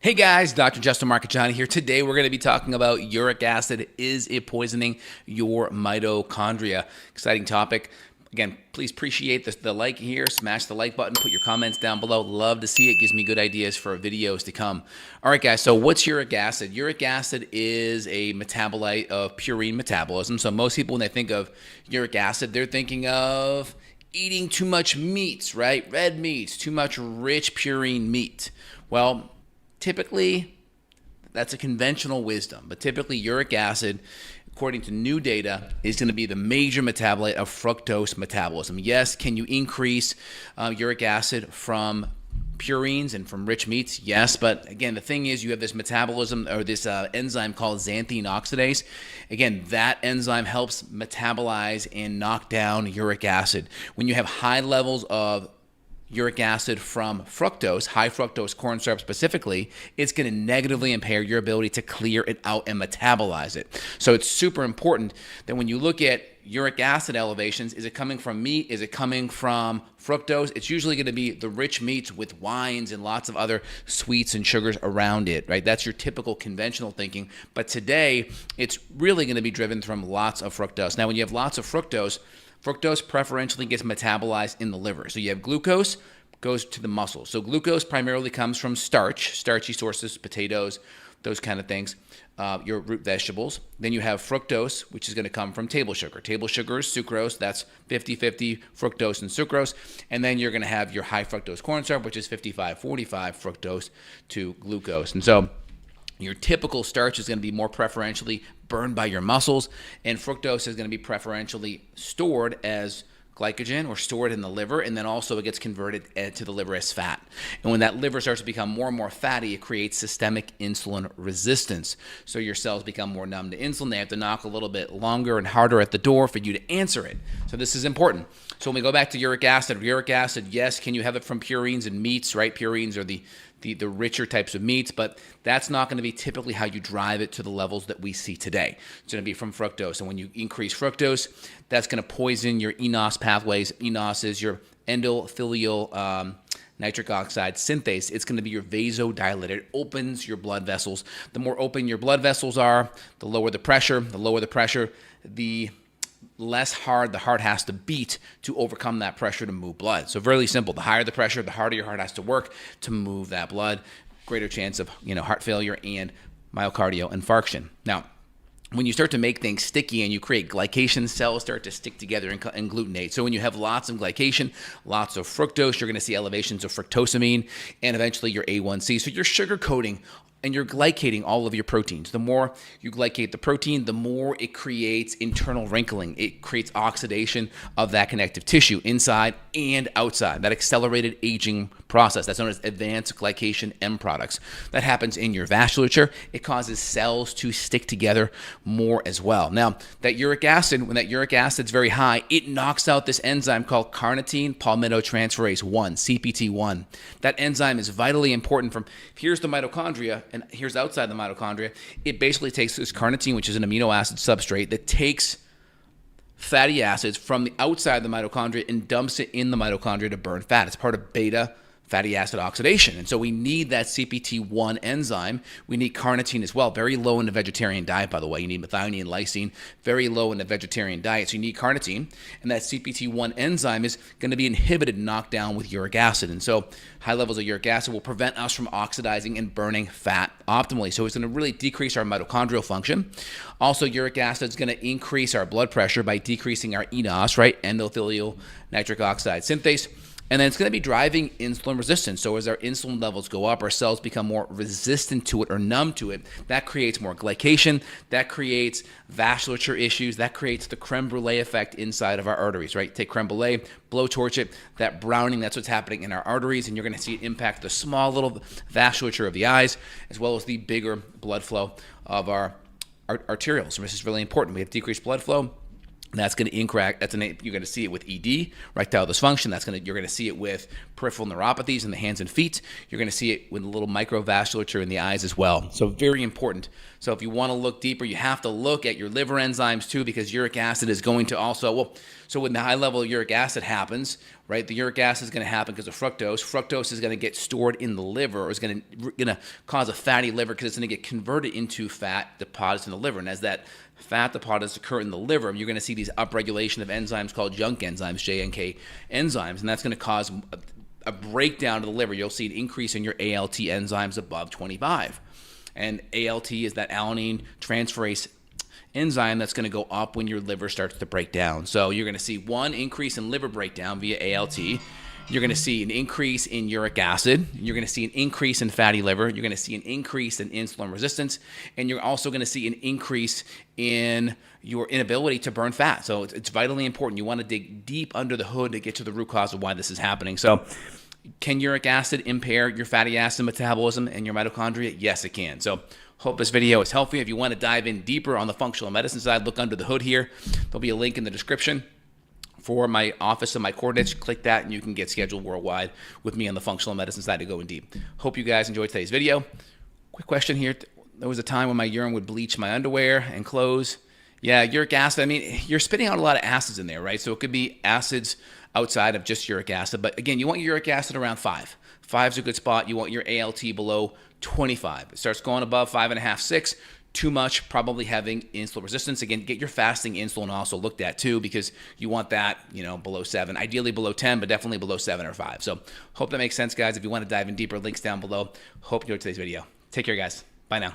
Hey guys, Dr. Justin Marcacciani here. Today we're going to be talking about uric acid. Is it poisoning your mitochondria? Exciting topic. Again, please appreciate the like here. Smash the like button. Put your comments down below. Love to see it. Gives me good ideas for videos to come. All right, guys. So what's uric acid? Uric acid is a metabolite of purine metabolism. So most people, when they think of uric acid, they're thinking of eating too much meats, right? Red meats, too much rich purine meat. Well, typically, that's a conventional wisdom, but typically uric acid, according to new data, is going to be the major metabolite of fructose metabolism. Yes, can you increase uric acid from purines and from rich meats? Yes, but again, the thing is you have this metabolism or this enzyme called xanthine oxidase. Again, that enzyme helps metabolize and knock down uric acid. When you have high levels of uric acid from fructose, high fructose corn syrup specifically, it's going to negatively impair your ability to clear it out and metabolize it. So it's super important that when you look at uric acid elevations, is it coming from meat? Is it coming from fructose? It's usually going to be the rich meats with wines and lots of other sweets and sugars around it, right? That's your typical conventional thinking. But today, it's really going to be driven from lots of fructose. Now, when you have lots of fructose preferentially gets metabolized in the liver. So you have glucose, goes to the muscles. So glucose primarily comes from starch, starchy sources, potatoes, those kind of things, your root vegetables. Then you have fructose, which is going to come from table sugar. Table sugar is sucrose. That's 50-50 fructose and sucrose. And then you're going to have your high fructose corn syrup, which is 55-45 fructose to glucose. And so your typical starch is going to be more preferentially burned by your muscles, and fructose is going to be preferentially stored as glycogen or stored in the liver, and then also it gets converted to the liver as fat. And when that liver starts to become more and more fatty, it creates systemic insulin resistance. So your cells become more numb to insulin. They have to knock a little bit longer and harder at the door for you to answer it. So this is important. So when we go back to uric acid, yes, can you have it from purines and meats, right? Purines are the richer types of meats, but that's not going to be typically how you drive it to the levels that we see today. It's going to be from fructose. And when you increase fructose, that's going to poison your eNOS pathways. eNOS is your endothelial nitric oxide synthase. It's going to be your vasodilator. It opens your blood vessels. The more open your blood vessels are, the lower the pressure. The lower the pressure, the less hard the heart has to beat to overcome that pressure to move blood. So really simple. The higher the pressure, the harder your heart has to work to move that blood. Greater chance of heart failure and myocardial infarction. Now, when you start to make things sticky and you create glycation, cells start to stick together and glutenate. So when you have lots of glycation, lots of fructose, you're going to see elevations of fructosamine and eventually your A1C. So you're sugar coating and you're glycating all of your proteins. The more you glycate the protein, the more it creates internal wrinkling. It creates oxidation of that connective tissue inside and outside, that accelerated aging process. That's known as advanced glycation end products. That happens in your vasculature. It causes cells to stick together more as well. Now, that uric acid, when that uric acid's very high, it knocks out this enzyme called carnitine palmitoyltransferase 1, CPT1. That enzyme is vitally important from, here's the mitochondria, and here's outside the mitochondria. It basically takes this carnitine, which is an amino acid substrate, that takes fatty acids from the outside of the mitochondria and dumps it in the mitochondria to burn fat. It's part of beta fatty acid oxidation. And so we need that CPT1 enzyme. We need carnitine as well. Very low in the vegetarian diet, by the way. You need methionine and lysine, very low in the vegetarian diet. So you need carnitine. And that CPT1 enzyme is going to be inhibited and knocked down with uric acid. And so high levels of uric acid will prevent us from oxidizing and burning fat optimally. So it's going to really decrease our mitochondrial function. Also, uric acid is going to increase our blood pressure by decreasing our eNOS, right? Endothelial nitric oxide synthase. And then it's going to be driving insulin resistance. So as our insulin levels go up, our cells become more resistant to it or numb to it. That creates more glycation. That creates vasculature issues. That creates the creme brulee effect inside of our arteries, right? Take creme brulee, blowtorch it, that browning, that's what's happening in our arteries. And you're going to see it impact the small little vasculature of the eyes, as well as the bigger blood flow of our arterioles. So this is really important. We have decreased blood flow. That's going to increase. You're going to see it with ED, erectile dysfunction. You're going to see it with peripheral neuropathies in the hands and feet. You're going to see it with a little microvasculature in the eyes as well. So very important. So if you want to look deeper, you have to look at your liver enzymes too, because uric acid is going to also, so when the high level of uric acid happens, right, the uric acid is going to happen because of fructose. Fructose is going to get stored in the liver, or is going to cause a fatty liver because it's going to get converted into fat deposits in the liver. And as that fat deposits occur in the liver, you're going to see these upregulation of enzymes called JNK enzymes, JNK enzymes, and that's going to cause a breakdown of the liver. You'll see an increase in your ALT enzymes above 25. And ALT is that alanine transferase enzyme that's going to go up when your liver starts to break down. So you're going to see one increase in liver breakdown via ALT. You're going to see an increase in uric acid. You're going to see an increase in fatty liver. You're going to see an increase in insulin resistance. And you're also going to see an increase in your inability to burn fat. So it's vitally important. You want to dig deep under the hood to get to the root cause of why this is happening. So can uric acid impair your fatty acid metabolism and your mitochondria? Yes, it can. So hope this video is helpful. If you want to dive in deeper on the functional medicine side, look under the hood here. There'll be a link in the description for my office and my coordinates. Click that and you can get scheduled worldwide with me on the functional medicine side to go in deep. Hope you guys enjoyed today's video. Quick question here. There was a time when my urine would bleach my underwear and clothes. Yeah, uric acid, I mean, you're spitting out a lot of acids in there, right? So it could be acids outside of just uric acid. But again, you want your uric acid around 5. 5 is a good spot. You want your ALT below 25. It starts going above 5.5, 6. Too much, probably having insulin resistance. Again, get your fasting insulin also looked at too, because you want that, below 7, ideally below 10, but definitely below 7 or 5. So hope that makes sense, guys. If you want to dive in deeper, links down below. Hope you enjoyed today's video. Take care, guys. Bye now.